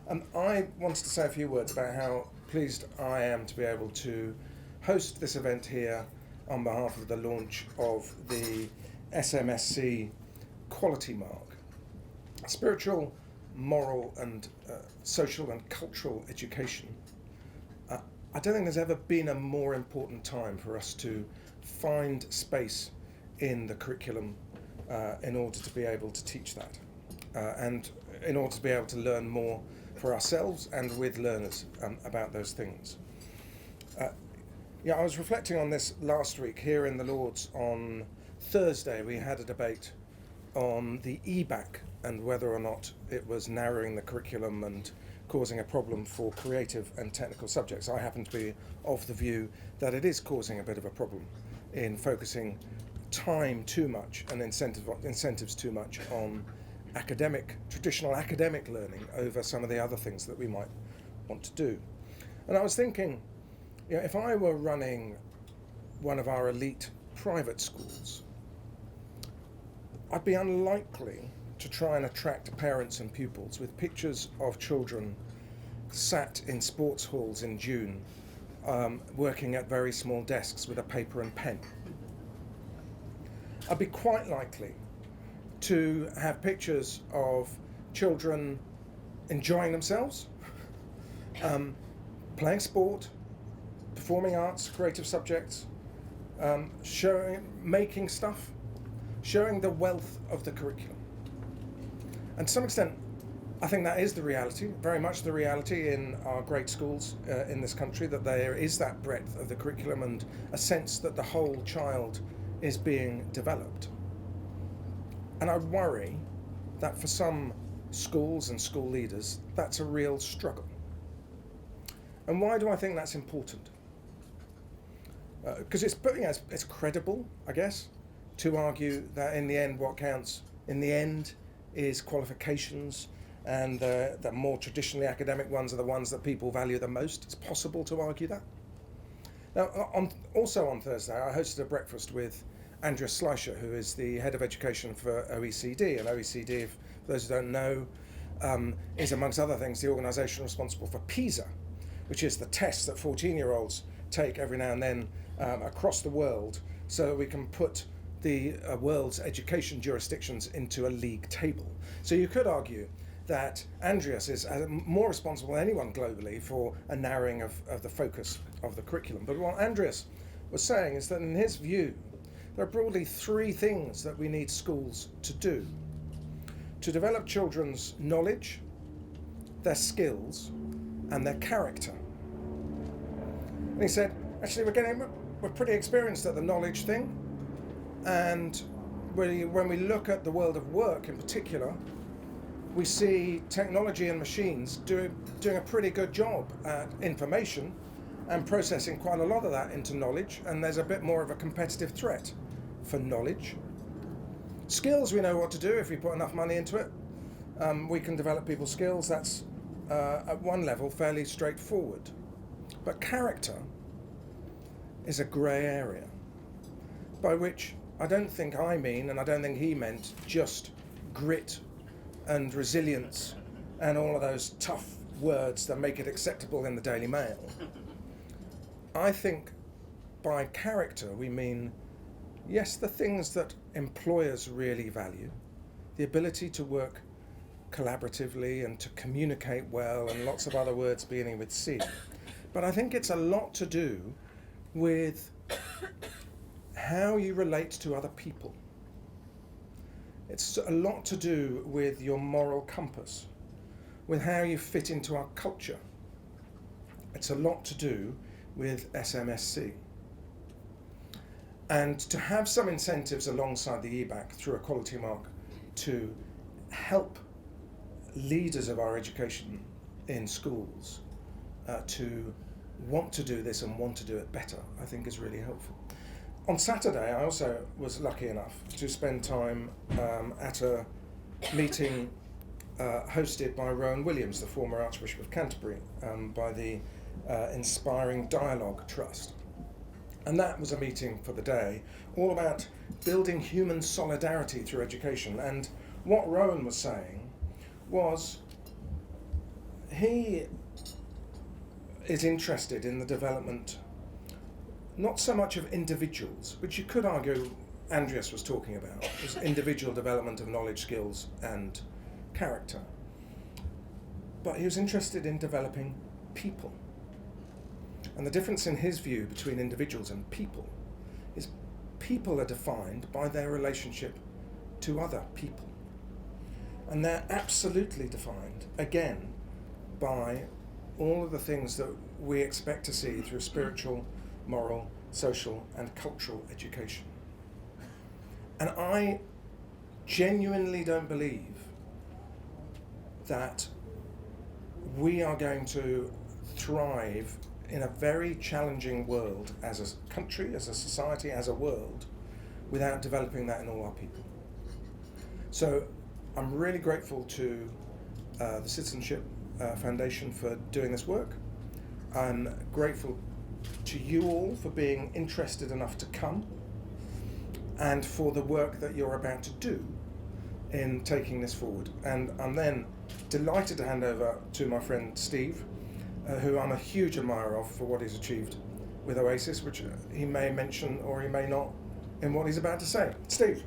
I wanted to say a few words about how pleased I am to be able to host this event here on behalf of the launch of the SMSC Quality Mark. Spiritual, moral and social and cultural education. I don't think there's ever been a more important time for us to find space in the curriculum in order to be able to teach that and in order to be able to learn more for ourselves and with learners about those things. I was reflecting on this last week here in the Lords. On Thursday we had a debate on the EBAC and whether or not it was narrowing the curriculum and causing a problem for creative and technical subjects. I happen to be of the view that it is causing a bit of a problem in focusing time too much and incentives too much on traditional academic learning over some of the other things that we might want to do. And I was thinking, if I were running one of our elite private schools, I'd be unlikely to try and attract parents and pupils with pictures of children sat in sports halls in June, working at very small desks with a paper and pen. I'd be quite likely to have pictures of children enjoying themselves, playing sport, performing arts, creative subjects, making stuff, showing the wealth of the curriculum. And to some extent, I think that is the reality, very much the reality in our great schools in this country, that there is that breadth of the curriculum and a sense that the whole child is being developed. And I worry that for some schools and school leaders, that's a real struggle. And why do I think that's important? Because it's credible, I guess, to argue that in the end what counts in the end is qualifications, and the more traditionally academic ones are the ones that people value the most. It's possible to argue that. Now, also on Thursday, I hosted a breakfast with Andrea Schleicher, who is the head of education for OECD. And OECD, for those who don't know, is amongst other things the organisation responsible for PISA, which is the test that 14-year-olds take every now and then across the world so that we can put the world's education jurisdictions into a league table. So you could argue that Andreas is more responsible than anyone globally for a narrowing of the focus of the curriculum. But what Andreas was saying is that in his view, there are broadly three things that we need schools to do: to develop children's knowledge, their skills, and their character. And he said, actually, we're pretty experienced at the knowledge thing, and when we look at the world of work in particular, we see technology and machines doing a pretty good job at information and processing quite a lot of that into knowledge, and there's a bit more of a competitive threat for knowledge. Skills, we know what to do if we put enough money into it. We can develop people's skills. That's at one level fairly straightforward. But character is a grey area, by which I don't think I mean, and I don't think he meant, just grit and resilience and all of those tough words that make it acceptable in the Daily Mail. I think by character we mean, yes, the things that employers really value, the ability to work collaboratively and to communicate well, and lots of other words beginning with C. But I think it's a lot to do with how you relate to other people. It's a lot to do with your moral compass, with how you fit into our culture. It's a lot to do with SMSC. And to have some incentives alongside the EBAC through a quality mark to help leaders of our education in schools to want to do this and want to do it better, I think is really helpful. On Saturday, I also was lucky enough to spend time at a meeting hosted by Rowan Williams, the former Archbishop of Canterbury, by the Inspiring Dialogue Trust. And that was a meeting for the day, all about building human solidarity through education. And what Rowan was saying was, he is interested in the development, not so much of individuals, which you could argue Andreas was talking about, was individual development of knowledge, skills and character. But he was interested in developing people. And the difference in his view between individuals and people is people are defined by their relationship to other people. And they're absolutely defined, again, by all of the things that we expect to see through spiritual, moral, social and cultural education. And I genuinely don't believe that we are going to thrive in a very challenging world as a country, as a society, as a world, without developing that in all our people. So I'm really grateful to the Citizenship Foundation for doing this work. I'm grateful to you all for being interested enough to come and for the work that you're about to do in taking this forward. And I'm then delighted to hand over to my friend Steve, who I'm a huge admirer of for what he's achieved with Oasis, which he may mention or he may not in what he's about to say. Steve.